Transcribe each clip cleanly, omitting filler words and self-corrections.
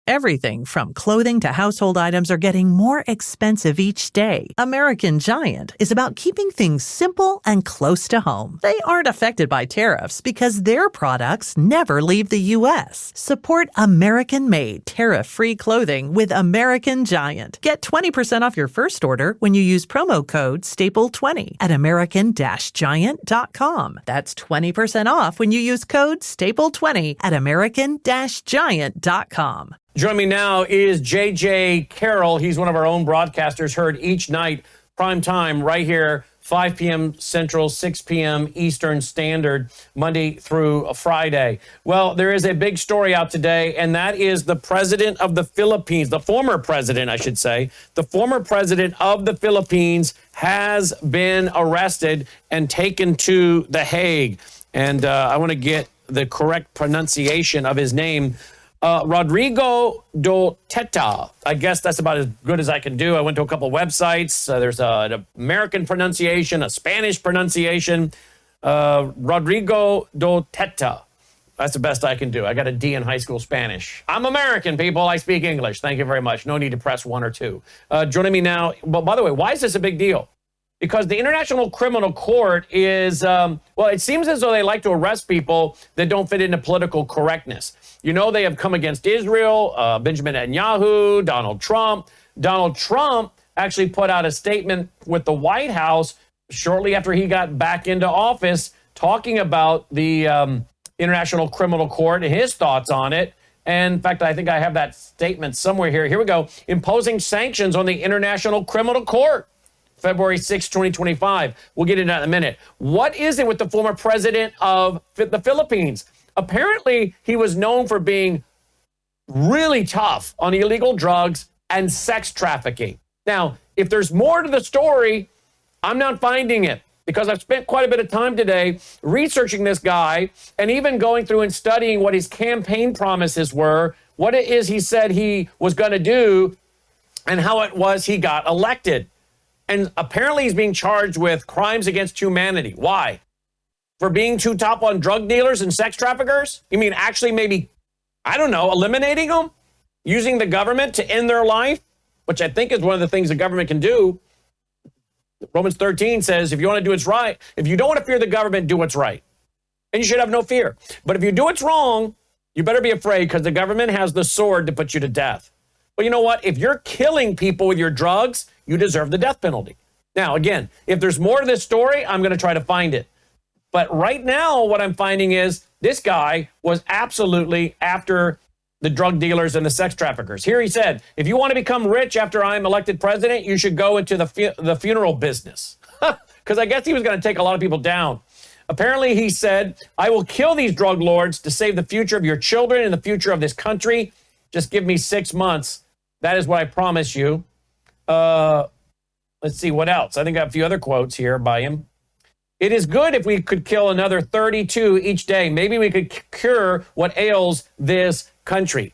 Everything from clothing to household items are getting more expensive each day. American Giant is about keeping things simple and close to home. They aren't affected by tariffs because their products never leave the U.S. Support American-made, tariff-free clothing with American Giant. Get 20% off your first order when you use promo code STAPLE20 at American-Giant.com. That's 20% off when you use code STAPLE20 at American-Giant.com. Joining me now is J.J. Carroll. He's one of our own broadcasters, heard each night, prime time, right here, 5 p.m. Central, 6 p.m. Eastern Standard, Monday through Friday. Well, there is a big story out today, and that is the president of the Philippines, the former president, I should say, the former president of the Philippines has been arrested and taken to The Hague. And I want to get the correct pronunciation of his name. Rodrigo Duterte. I guess that's about as good as I can do. I went to a couple websites. There's an American pronunciation, a Spanish pronunciation. Rodrigo Duterte. That's the best I can do. I got a D in high school Spanish. I'm American, people. I speak English. Thank you very much. No need to press 1 or 2. Joining me now. But by the way, why is this a big deal? Because the International Criminal Court is, well, it seems as though they like to arrest people that don't fit into political correctness. You know, they have come against Israel, Benjamin Netanyahu, Donald Trump. Donald Trump actually put out a statement with the White House shortly after he got back into office talking about the International Criminal Court and his thoughts on it. And in fact, I think I have that statement somewhere here. Here we go. Imposing sanctions on the International Criminal Court. February 6, 2025. We'll get into that in a minute. What is it with the former president of the Philippines? Apparently, he was known for being really tough on illegal drugs and sex trafficking. Now, if there's more to the story, I'm not finding it because I've spent quite a bit of time today researching this guy and even going through and studying what his campaign promises were, what it is he said he was going to do, and how it was he got elected. And apparently he's being charged with crimes against humanity. Why? For being too tough on drug dealers and sex traffickers? You mean actually maybe, I don't know, eliminating them? Using the government to end their life? Which I think is one of the things the government can do. Romans 13 says, if you want to do what's right, if you don't want to fear the government, do what's right. And you should have no fear. But if you do what's wrong, you better be afraid because the government has the sword to put you to death. Well, you know what? If you're killing people with your drugs, you deserve the death penalty. Now, again, if there's more to this story, I'm going to try to find it. But right now, what I'm finding is this guy was absolutely after the drug dealers and the sex traffickers. Here he said, if you want to become rich after I'm elected president, you should go into the funeral business. Because I guess he was going to take a lot of people down. Apparently, he said, I will kill these drug lords to save the future of your children and the future of this country. Just give me 6 months. That is what I promise you. Let's see what else. I think I have a few other quotes here by him. It is good if we could kill another 32 each day. Maybe we could cure what ails this country.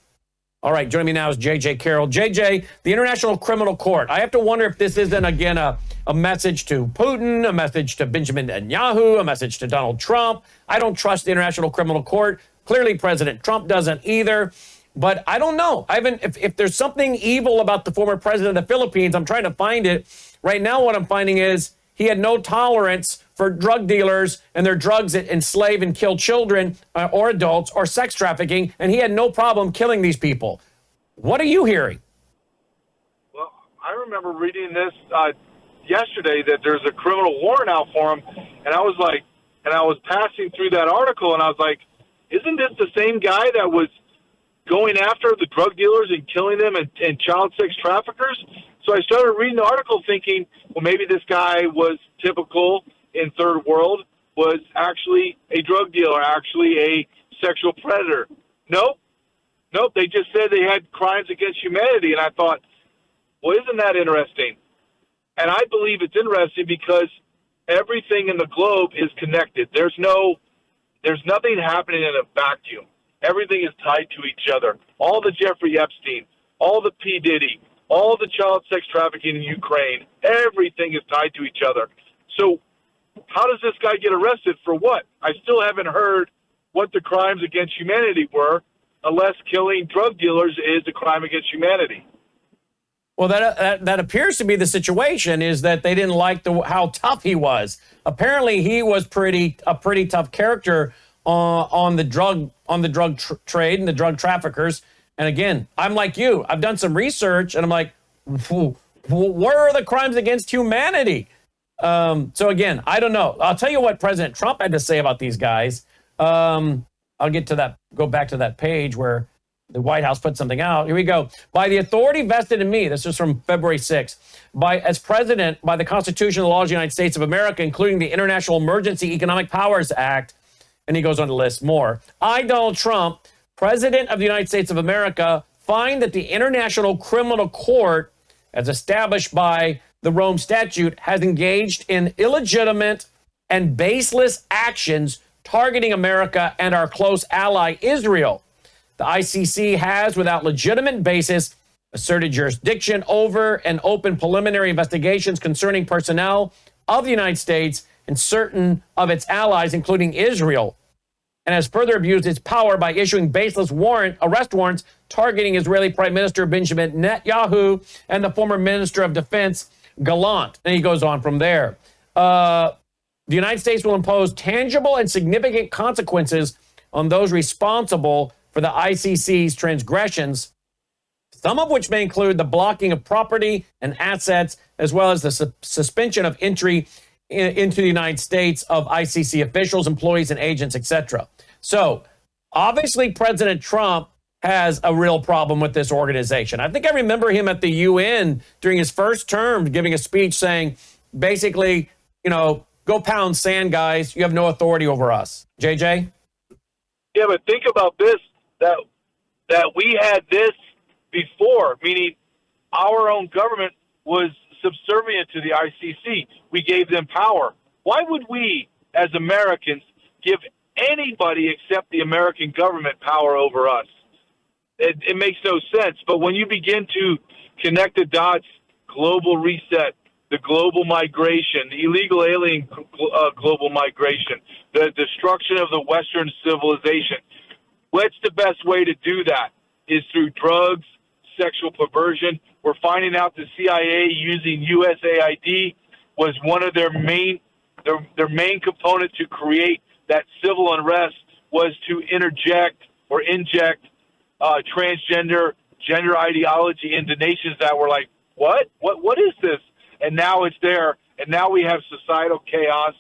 All right, joining me now is J.J. Carroll. J.J., the International Criminal Court. I have to wonder if this isn't, again, a message to Putin, a message to Benjamin Netanyahu, a message to Donald Trump. I don't trust the International Criminal Court. Clearly, President Trump doesn't either. But I don't know. If there's something evil about the former president of the Philippines, I'm trying to find it. Right now, what I'm finding is he had no tolerance for drug dealers and their drugs that enslave and kill children or adults or sex trafficking, and he had no problem killing these people. What are you hearing? Well, I remember reading this yesterday that there's a criminal warrant out for him, and I was passing through that article, and I was like, isn't this the same guy that was going after the drug dealers and killing them and child sex traffickers? So I started reading the article thinking, well, maybe this guy was typical in third world, was actually a drug dealer, actually a sexual predator. Nope. They just said they had crimes against humanity. And I thought, well, isn't that interesting? And I believe it's interesting because everything in the globe is connected. There's nothing happening in a vacuum. Everything is tied to each other. All the Jeffrey Epstein, all the P. Diddy, all the child sex trafficking in Ukraine, everything is tied to each other. So how does this guy get arrested for what? I still haven't heard what the crimes against humanity were. unless killing drug dealers is a crime against humanity. Well, that appears to be the situation, is that they didn't like how tough he was. Apparently, he was a pretty tough character on the drug trade and the drug traffickers. And again, I'm like you. I've done some research, and I'm like, where are the crimes against humanity? So again, I don't know. I'll tell you what President Trump had to say about these guys. I'll get to that. Go back to that page where the White House put something out. Here we go. By the authority vested in me, this is from February 6th, as president, by the Constitution and the laws of the United States of America, including the International Emergency Economic Powers Act, and he goes on to list more. I, Donald Trump, President of the United States of America, find that the International Criminal Court, as established by the Rome Statute, has engaged in illegitimate and baseless actions targeting America and our close ally, Israel. The ICC has, without legitimate basis, asserted jurisdiction over and opened preliminary investigations concerning personnel of the United States and certain of its allies, including Israel, and has further abused its power by issuing baseless arrest warrants targeting Israeli Prime Minister Benjamin Netanyahu and the former Minister of Defense, Gallant. And he goes on from there. The United States will impose tangible and significant consequences on those responsible for the ICC's transgressions, some of which may include the blocking of property and assets, as well as the suspension of entry into the United States of ICC officials, employees, and agents, etc. So, obviously, President Trump has a real problem with this organization. I think I remember him at the UN during his first term giving a speech saying, basically, go pound sand, guys. You have no authority over us. JJ? Yeah, but think about this, that we had this before, meaning our own government was subservient to the ICC. We gave them power. Why would we, as Americans, give anybody except the American government power over us? It makes no sense. But when you begin to connect the dots, global reset, the global migration, the illegal alien global migration, the destruction of the Western civilization, what's the best way to do that? Is through drugs, sexual perversion. We're finding out the CIA using USAID was one of their main component to create that civil unrest was to inject transgender gender ideology into nations that were like, what is this? And now it's there, and now we have societal chaos.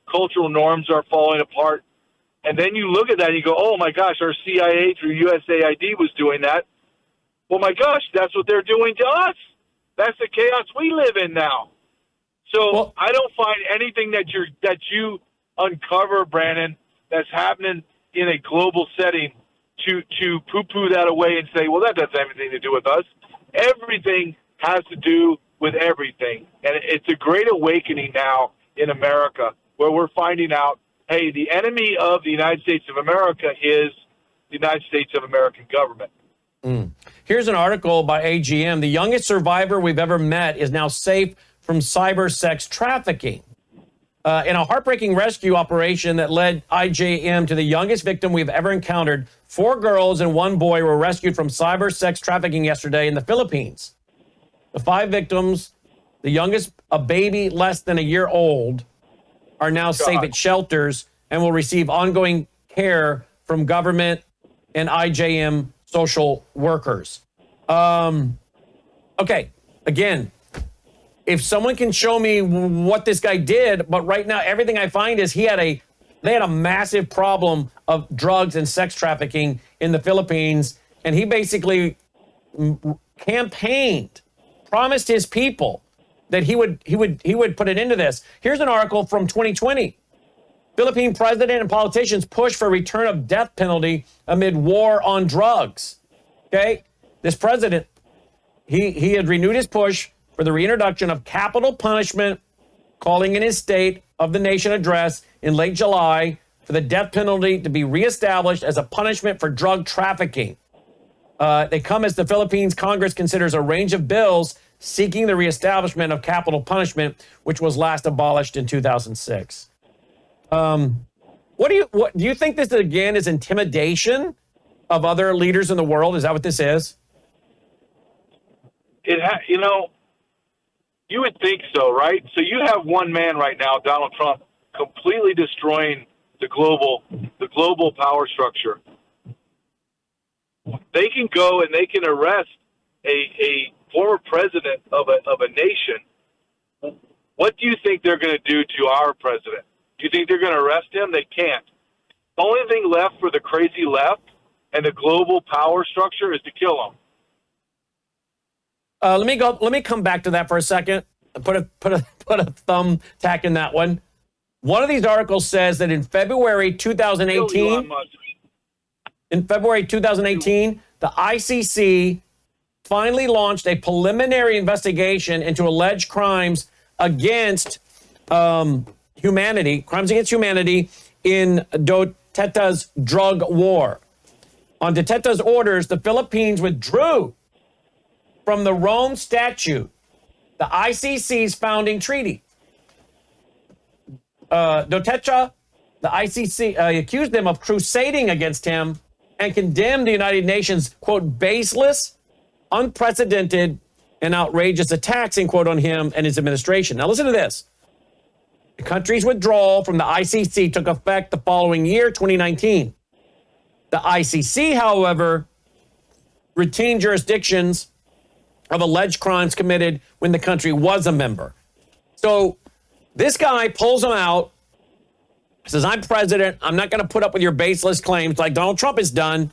Cultural norms are falling apart. And then you look at that and you go, oh, my gosh, our CIA through USAID was doing that. Well, my gosh, that's what they're doing to us. That's the chaos we live in now. So I don't find anything that you uncover, Brandon, that's happening in a global setting to poo-poo that away and say, well, that doesn't have anything to do with us. Everything has to do with everything. And it's a great awakening now in America where we're finding out, hey, the enemy of the United States of America is the United States of American government. Here's an article by AGM. The youngest survivor we've ever met is now safe from cyber sex trafficking. In a heartbreaking rescue operation that led IJM to the youngest victim we've ever encountered, 4 girls and 1 boy were rescued from cyber sex trafficking yesterday in the Philippines. The 5 victims, the youngest, a baby less than a year old, are now safe at shelters and will receive ongoing care from government and IJM social workers. Okay, again, if someone can show me what this guy did, but right now everything I find is they had a massive problem of drugs and sex trafficking in the Philippines, and he basically campaigned, promised his people that he would put it into this. Here's an article from 2020. Philippine president and politicians push for return of death penalty amid war on drugs. Okay, this president, he had renewed his push for the reintroduction of capital punishment, calling in his State of the Nation address in late July for the death penalty to be reestablished as a punishment for drug trafficking. They come as the Philippines Congress considers a range of bills seeking the reestablishment of capital punishment, which was last abolished in 2006. What do you think this again is intimidation? of other leaders in the world? Is that what this is? You would think so, right? So you have one man right now, Donald Trump, completely destroying the global power structure. They can go and they can arrest a former president of a nation. What do you think they're going to do to our president? Do you think they're going to arrest him? They can't. The only thing left for the crazy left and the global power structure is to kill him. Let me come back to that for a second. Put a thumbtack in that one. One of these articles says that in February 2018, the ICC finally launched a preliminary investigation into alleged crimes against humanity, in Duterte's drug war. On Duterte's orders, the Philippines withdrew from the Rome Statute, the ICC's founding treaty. Duterte, the ICC, accused them of crusading against him and condemned the United Nations, quote, baseless, unprecedented, and outrageous attacks, end quote, on him and his administration. Now listen to this. The country's withdrawal from the ICC took effect the following year, 2019. The ICC, however, retained jurisdictions of alleged crimes committed when the country was a member. So this guy pulls them out, says, I'm president. I'm not going to put up with your baseless claims like Donald Trump has done.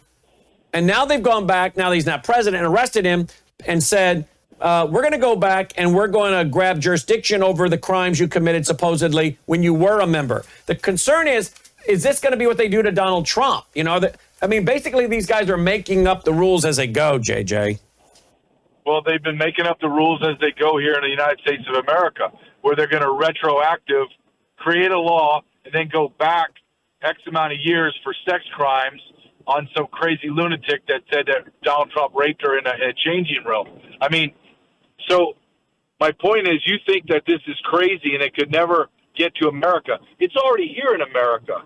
And now they've gone back, now that he's not president, and arrested him and said, we're going to go back and we're going to grab jurisdiction over the crimes you committed supposedly when you were a member. The concern is this going to be what they do to Donald Trump? Basically these guys are making up the rules as they go, JJ. Well, they've been making up the rules as they go here in the United States of America, where they're going to create a law, and then go back X amount of years for sex crimes on some crazy lunatic that said that Donald Trump raped her in a changing room. So my point is, you think that this is crazy and it could never get to America. It's already here in America.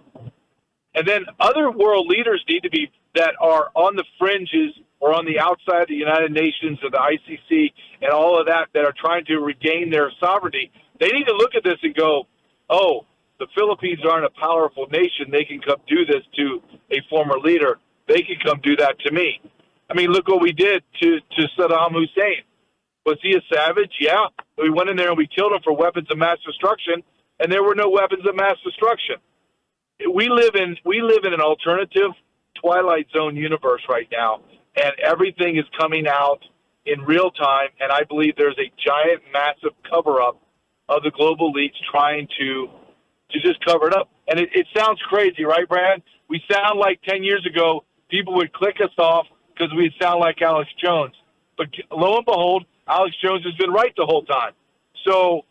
And then other world leaders need to be, that are on the fringes or on the outside of the United Nations or the ICC and all of that are trying to regain their sovereignty. They need to look at this and go, oh, the Philippines aren't a powerful nation. They can come do this to a former leader. They can come do that to me. Look what we did to Saddam Hussein. Was he a savage? Yeah. We went in there and we killed him for weapons of mass destruction, and there were no weapons of mass destruction. We live in an alternative Twilight Zone universe right now, and everything is coming out in real time, and I believe there's a giant, massive cover-up of the global elites trying to just cover it up. And it sounds crazy, right, Brad? We sound like 10 years ago, people would click us off because we sound like Alex Jones. But lo and behold, Alex Jones has been right the whole time. So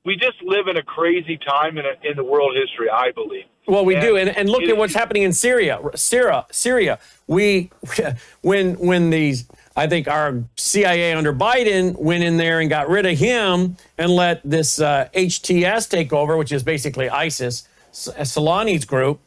we just live in a crazy time in the world history, I believe. Well, we do. And look at what's happening in Syria. When these, I think our CIA under Biden went in there and got rid of him and let this HTS take over, which is basically ISIS, Solani's group,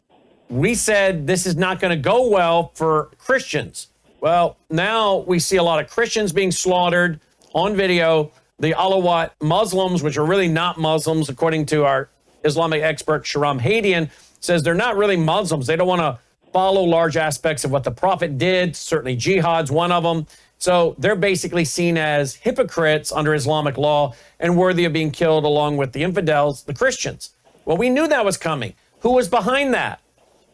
we said this is not going to go well for Christians. Well, now we see a lot of Christians being slaughtered on video. The Alawite Muslims, which are really not Muslims, according to our Islamic expert Shahram Hadian, says they're not really Muslims. They don't want to follow large aspects of what the Prophet did. Certainly jihad's one of them. So they're basically seen as hypocrites under Islamic law and worthy of being killed along with the infidels, the Christians. Well, we knew that was coming. Who was behind that?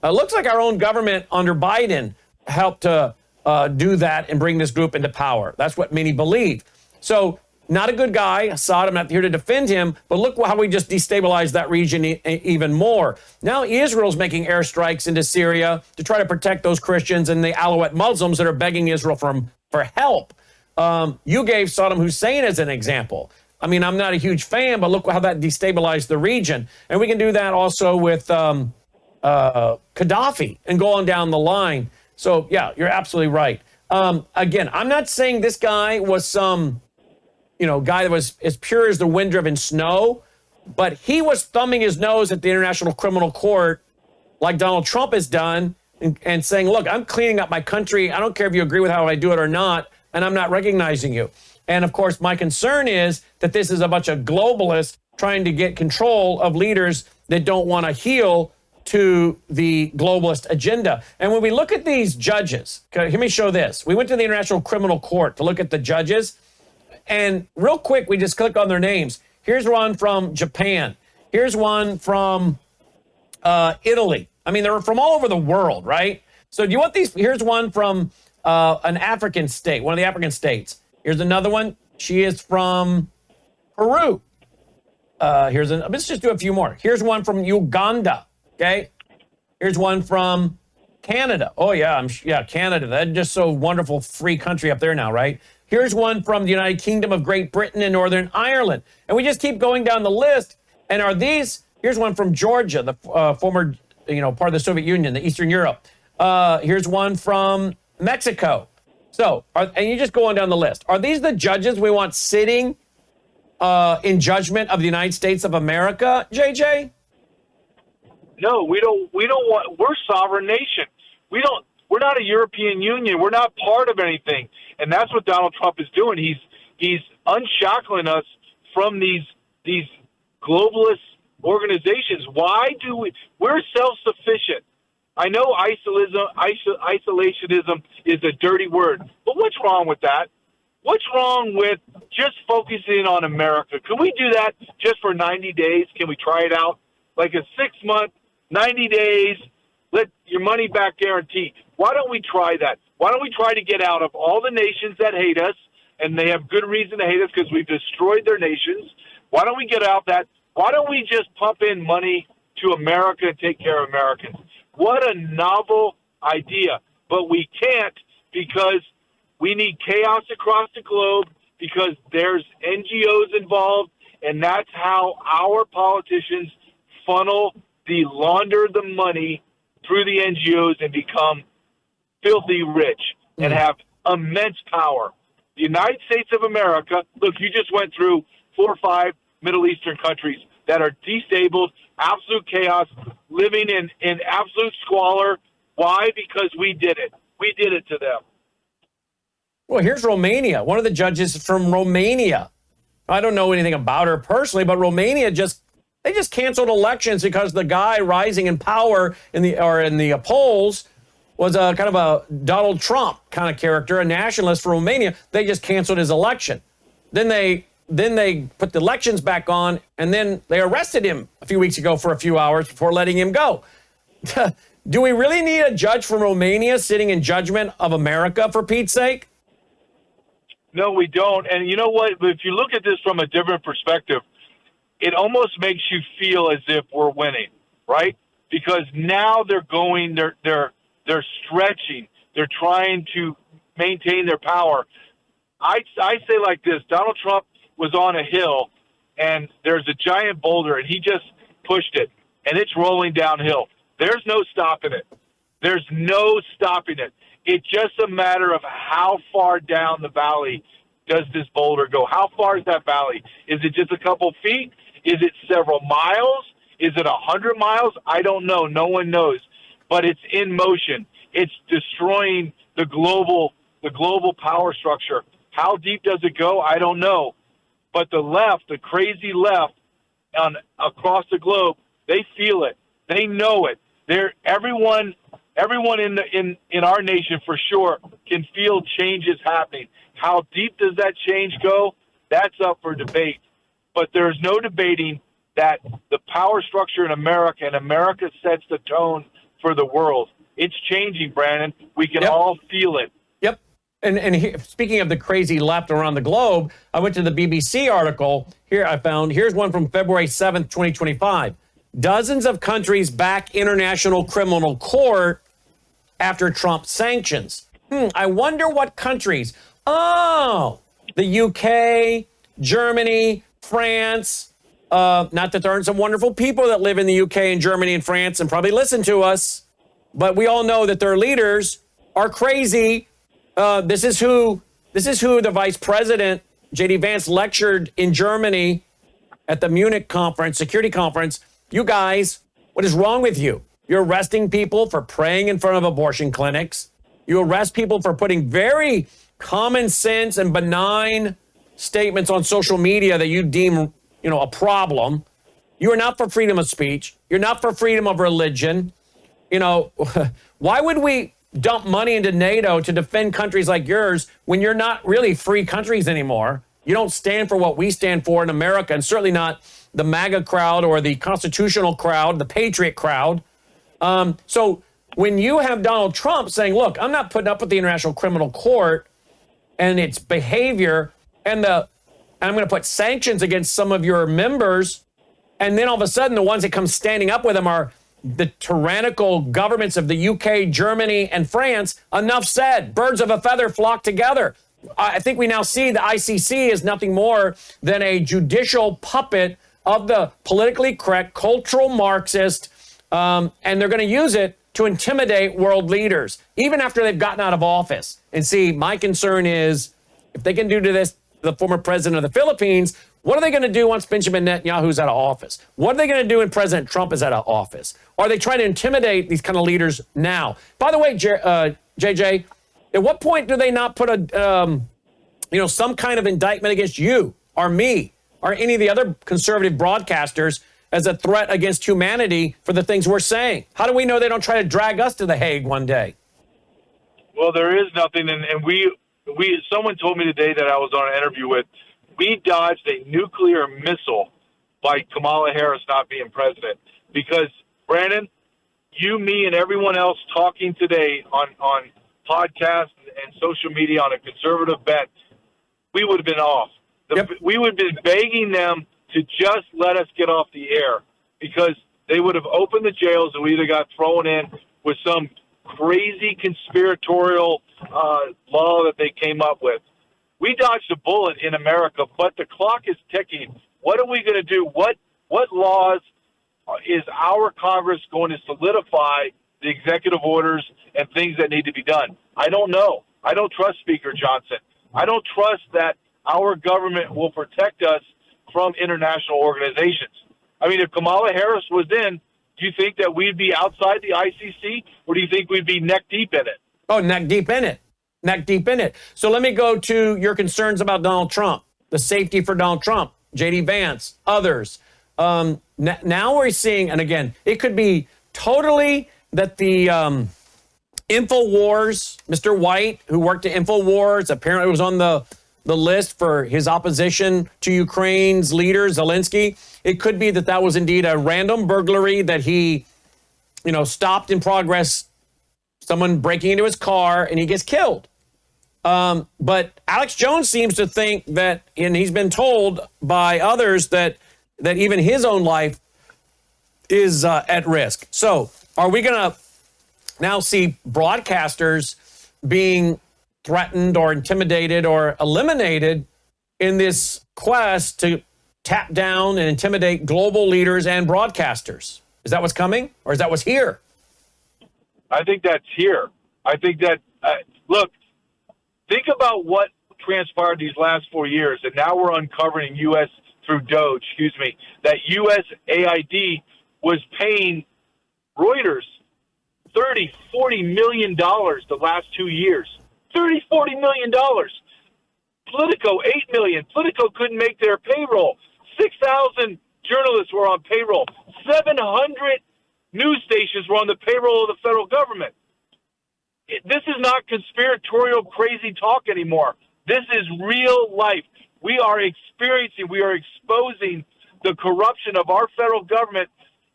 It looks like our own government under Biden helped to do that and bring this group into power. That's what many believe. So not a good guy, Assad. I'm not here to defend him, but look how we just destabilized that region even more. Now Israel's making airstrikes into Syria to try to protect those Christians and the Alawite Muslims that are begging Israel for help. You gave Saddam Hussein as an example. I'm not a huge fan, but look how that destabilized the region. And we can do that also with Gaddafi and go on down the line. So, yeah, you're absolutely right. Again, I'm not saying this guy was some guy that was as pure as the wind-driven snow, but he was thumbing his nose at the International Criminal Court like Donald Trump has done. and saying, look, I'm cleaning up my country. I don't care if you agree with how I do it or not, and I'm not recognizing you. And of course, my concern is that this is a bunch of globalists trying to get control of leaders that don't want to heel to the globalist agenda. And when we look at these judges, okay, let me show this. We went to the International Criminal Court to look at the judges. And real quick, we just click on their names. Here's one from Japan. Here's one from Italy. I mean, they're from all over the world, right? So do you want these? Here's one from an African state, one of the African states. Here's another one. She is from Peru. Let's just do a few more. Here's one from Uganda, okay? Here's one from Canada. Oh, yeah, Canada. That's just so wonderful, free country up there now, right? Here's one from the United Kingdom of Great Britain and Northern Ireland. And we just keep going down the list. And here's one from Georgia, the former, part of the Soviet Union, the Eastern Europe. Here's one from Mexico. So, and you just go on down the list. Are these the judges we want sitting in judgment of the United States of America, JJ? No, we don't want. We're a sovereign nation. We're not a European Union. We're not part of anything, and that's what Donald Trump is doing. He's unshackling us from these globalist organizations. Why do we're self-sufficient? I know isolationism is a dirty word, but what's wrong with that? What's wrong with just focusing on America? Can we do that just for 90 days? Can we try it out? Like a 6-month, 90 days, let your money back guarantee. Why don't we try that? Why don't we try to get out of all the nations that hate us, and they have good reason to hate us because we've destroyed their nations? Why don't we get out that? Why don't we just pump in money to America and take care of Americans? What a novel idea. But we can't because we need chaos across the globe because there's NGOs involved, and that's how our politicians launder the money through the NGOs and become filthy rich and have immense power. The United States of America, look, you just went through 4 or 5 Middle Eastern countries that are destabilized, absolute chaos, living in absolute squalor. Why? Because we did it. We did it to them. Well, here's Romania. One of the judges from Romania. I don't know anything about her personally, but Romania just canceled elections because the guy rising in power in the polls was a kind of a Donald Trump kind of character, a nationalist for Romania. They just canceled his election. Then they put the elections back on, and then they arrested him a few weeks ago for a few hours before letting him go. Do we really need a judge from Romania sitting in judgment of America, for Pete's sake? No, we don't. And you know what? If you look at this from a different perspective, it almost makes you feel as if we're winning, right? Because now they're stretching. They're trying to maintain their power. I say like this: Donald Trump was on a hill, and there's a giant boulder, and he just pushed it, and it's rolling downhill. There's no stopping it. There's no stopping it. It's just a matter of how far down the valley does this boulder go. How far is that valley? Is it just a couple feet? Is it several miles? Is it 100 miles? I don't know. No one knows. But it's in motion. It's destroying the global power structure. How deep does it go? I don't know. But the left, the crazy left, across the globe, they feel it. They know it. Everyone in our nation for sure can feel changes happening. How deep does that change go? That's up for debate. But there's no debating that the power structure in America, and America sets the tone for the world. It's changing, Brandon. We can all feel it. Yep. And speaking of the crazy left around the globe, I went to the BBC article. Here's one from February 7th, 2025. Dozens of countries back International Criminal Court after Trump sanctions. I wonder what countries. Oh, the UK, Germany, France. Not that there aren't some wonderful people that live in the UK and Germany and France and probably listen to us, but we all know that their leaders are crazy. This is who the vice president, J.D. Vance, lectured in Germany at the Munich conference, security conference. You guys, what is wrong with you? You're arresting people for praying in front of abortion clinics. You arrest people for putting very common sense and benign statements on social media that you deem, a problem. You are not for freedom of speech. You're not for freedom of religion. Why would we dump money into NATO to defend countries like yours when you're not really free countries anymore? You don't stand for what we stand for in America, and certainly not the MAGA crowd or the constitutional crowd, the patriot crowd. So when you have Donald Trump saying, look, I'm not putting up with the International Criminal Court and its behavior, and I'm going to put sanctions against some of your members, and then all of a sudden the ones that come standing up with him are the tyrannical governments of the UK, Germany, and France. Enough said. Birds of a feather flock together. I think we now see the ICC is nothing more than a judicial puppet of the politically correct cultural Marxist, and they're going to use it to intimidate world leaders, even after they've gotten out of office. And see, my concern is if they can do to this, the former president of the Philippines, what are they going to do once Benjamin Netanyahu's out of office? What are they going to do when President Trump is out of office? Are they trying to intimidate these kind of leaders now? By the way, JJ, at what point do they not put some kind of indictment against you or me or any of the other conservative broadcasters as a threat against humanity for the things we're saying? How do we know they don't try to drag us to the Hague one day? Well, there is nothing, and someone told me today that I was on an interview with, we dodged a nuclear missile by Kamala Harris not being president. Because, Brandon, you, me, and everyone else talking today on podcasts and social media on a conservative bet, we would have been off. We would have been begging them to just let us get off the air, because they would have opened the jails and we either got thrown in with some crazy conspiratorial law that they came up with. We dodged a bullet in America, but the clock is ticking. What are we going to do? What laws is our Congress going to solidify the executive orders and things that need to be done? I don't know. I don't trust Speaker Johnson. I don't trust that our government will protect us from international organizations. I mean, if Kamala Harris was in, do you think that we'd be outside the ICC, or do you think we'd be neck deep in it? Oh, neck deep in it. Neck deep in it. So let me go to your concerns about Donald Trump, the safety for Donald Trump, J.D. Vance, others. Now we're seeing, and again, it could be totally that the InfoWars, Mr. White, who worked at InfoWars, apparently was on the list for his opposition to Ukraine's leader, Zelensky. It could be that was indeed a random burglary that he, stopped in progress, someone breaking into his car, and he gets killed. But Alex Jones seems to think that, and he's been told by others that even his own life is at risk. So are we going to now see broadcasters being threatened or intimidated or eliminated in this quest to tap down and intimidate global leaders and broadcasters? Is that what's coming, or is that what's here? I think that's here. I think that, look, think about what transpired these last 4 years, and now we're uncovering that USAID was paying Reuters $30-40 million the last 2 years. $30-40 million. Politico, $8 million. Politico couldn't make their payroll. 6,000 journalists were on payroll. 700 news stations were on the payroll of the federal government. This is not conspiratorial, crazy talk anymore. This is real life. We are exposing the corruption of our federal government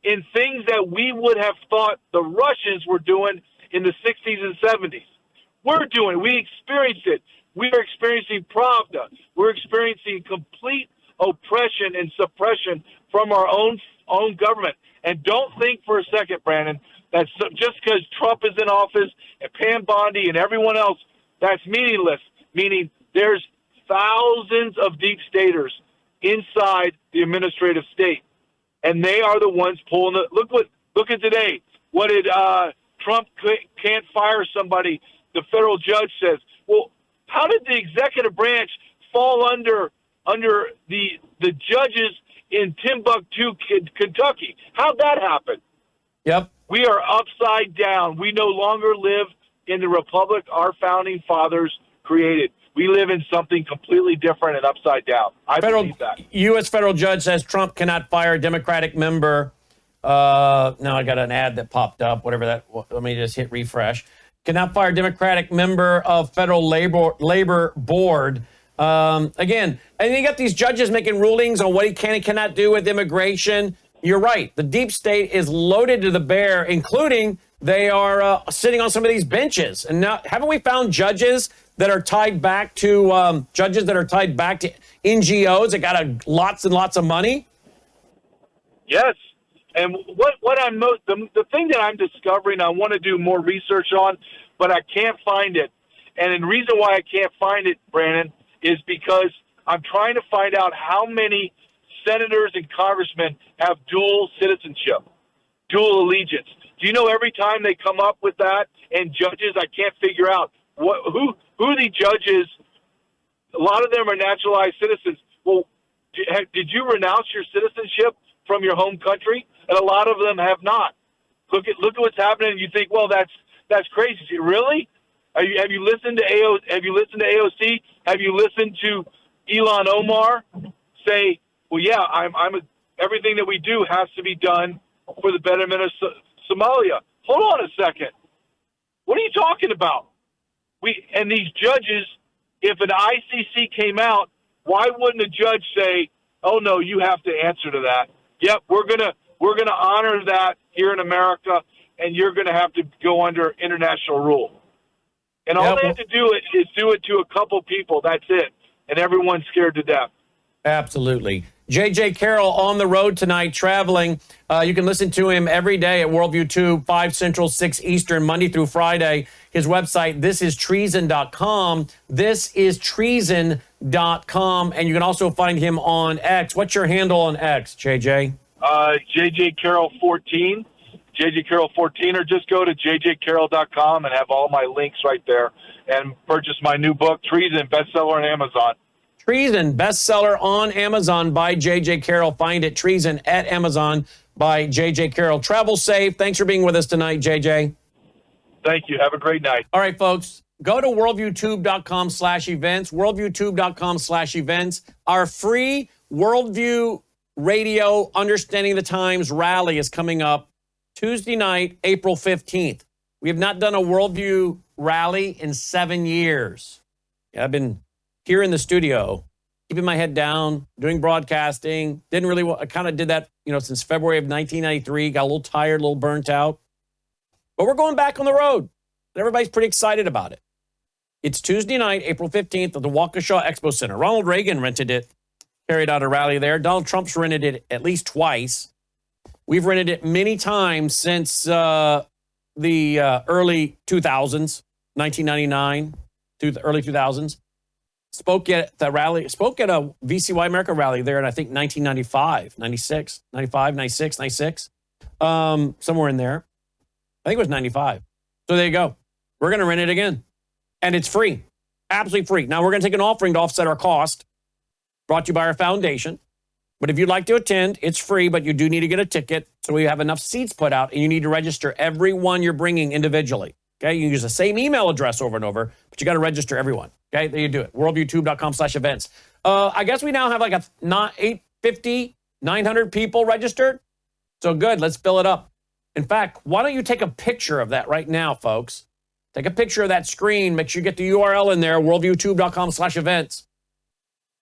in things that we would have thought the Russians were doing in the 60s and 70s. We're doing it. We experienced it. We are experiencing Pravda. We're experiencing complete oppression and suppression from our own government. And don't think for a second, Brandon, that just because Trump is in office and Pam Bondi and everyone else, that's meaningless. Meaning there's thousands of deep staters inside the administrative state, and they are the ones pulling the. Look at today. What did Trump can't fire somebody? The federal judge says. Well, how did the executive branch fall under the judges in Timbuktu, Kentucky? How'd that happen? Yep. We are upside down. We no longer live in the republic our founding fathers created. We live in something completely different and upside down. I believe that. U.S. federal judge says Trump cannot fire a Democratic member. Now I got an ad that popped up, whatever that, let me just hit refresh. Cannot fire Democratic member of federal labor board. Again, and you got these judges making rulings on what he can and cannot do with immigration. You're right. The deep state is loaded to the bear, including they are sitting on some of these benches. And now, haven't we found judges that are tied back to NGOs that got lots and lots of money? Yes. And what I'm the thing that I'm discovering, I want to do more research on, but I can't find it. And the reason why I can't find it, Brandon, is because I'm trying to find out how many senators and congressmen have dual citizenship, dual allegiance. Do you know every time they come up with that, and judges, I can't figure out who the judges, a lot of them are naturalized citizens. Well, did you renounce your citizenship from your home country? And a lot of them have not. Look at what's happening, and you think, well, that's crazy. Really? Have you listened to AOC? Have you listened to Ilhan Omar say, well, yeah, everything that we do has to be done for the betterment of Somalia? Hold on a second. What are you talking about? And these judges, if an ICC came out, why wouldn't a judge say, oh, no, you have to answer to that? Yep, we're gonna honor that here in America, and you're going to have to go under international rule. And all they have to do is do it to a couple people. That's it. And everyone's scared to death. Absolutely. J.J. Carroll on the road tonight, traveling. You can listen to him every day at Worldview Tube, 5 Central, 6 Eastern, Monday through Friday. His website, thisistreason.com. Thisistreason.com. And you can also find him on X. What's your handle on X, J.J.? J.J. Carroll 14. J.J. Carroll 14, or just go to jjcarroll.com and have all my links right there and purchase my new book, Treason, bestseller on Amazon. Treason, bestseller on Amazon by J.J. Carroll. Find it, Treason, at Amazon by J.J. Carroll. Travel safe. Thanks for being with us tonight, J.J. Thank you. Have a great night. All right, folks. Go to worldviewtube.com/events, worldviewtube.com/events. Our free Worldview Radio Understanding the Times rally is coming up Tuesday night, April 15th. We have not done a Worldview rally in 7 years. I've been here in the studio, keeping my head down, doing broadcasting. I kind of did that, since February of 1993. Got a little tired, a little burnt out. But we're going back on the road. And everybody's pretty excited about it. It's Tuesday night, April 15th at the Waukesha Expo Center. Ronald Reagan rented it, carried out a rally there. Donald Trump's rented it at least twice. We've rented it many times since the early 2000s, 1999 through the early 2000s. Spoke at a VCY America rally there in, I think, 1995, 96, 95, 96, 96, somewhere in there. I think it was 95. So there you go. We're going to rent it again. And it's free, absolutely free. Now, we're going to take an offering to offset our cost, brought to you by our foundation. But if you'd like to attend, it's free, but you do need to get a ticket so we have enough seats put out, and you need to register everyone you're bringing individually. Okay, you use the same email address over and over, but you got to register everyone. Okay, there you do it. Worldviewtube.com/events. I guess we now have like 900 people registered. So good, let's fill it up. In fact, why don't you take a picture of that right now, folks? Take a picture of that screen. Make sure you get the URL in there, worldviewtube.com/events.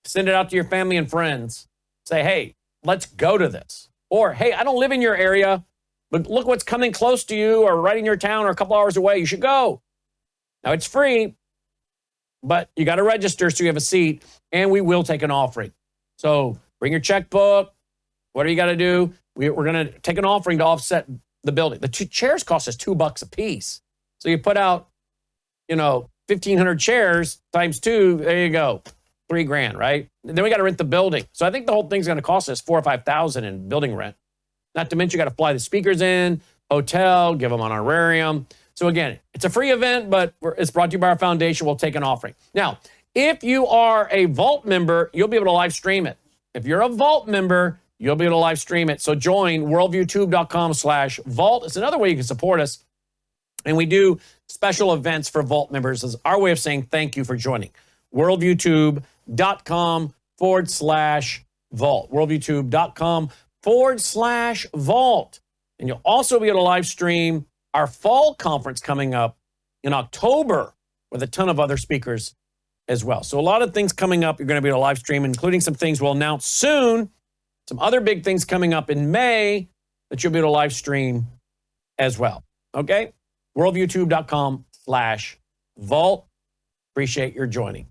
Send it out to your family and friends. Say, hey, let's go to this. Or, hey, I don't live in your area, but look what's coming close to you or right in your town or a couple hours away. You should go. Now, it's free, but you got to register so you have a seat, and we will take an offering. So bring your checkbook. What do you got to do? We're going to take an offering to offset the building. The chairs cost us $2 a piece. So you put out, 1,500 chairs times 2. There you go. $3,000, right? Then we got to rent the building. So I think the whole thing's going to cost us $4,000 or $5,000 in building rent. Not to mention you got to fly the speakers in, hotel, give them an honorarium. So again, it's a free event, but it's brought to you by our foundation. We'll take an offering. Now, if you are a Vault member, you'll be able to live stream it. If you're a Vault member, You'll be able to live stream it. So join worldviewtube.com/vault. It's another way you can support us. And we do special events for Vault members as our way of saying thank you for joining. worldviewtube.com/vault. worldviewtube.com/vault. And you'll also be able to live stream our fall conference coming up in October with a ton of other speakers as well. So a lot of things coming up you're going to be able to live stream, including some things we'll announce soon. Some other big things coming up in May that you'll be able to live stream as well. Okay? worldviewtube.com/vault. Appreciate your joining.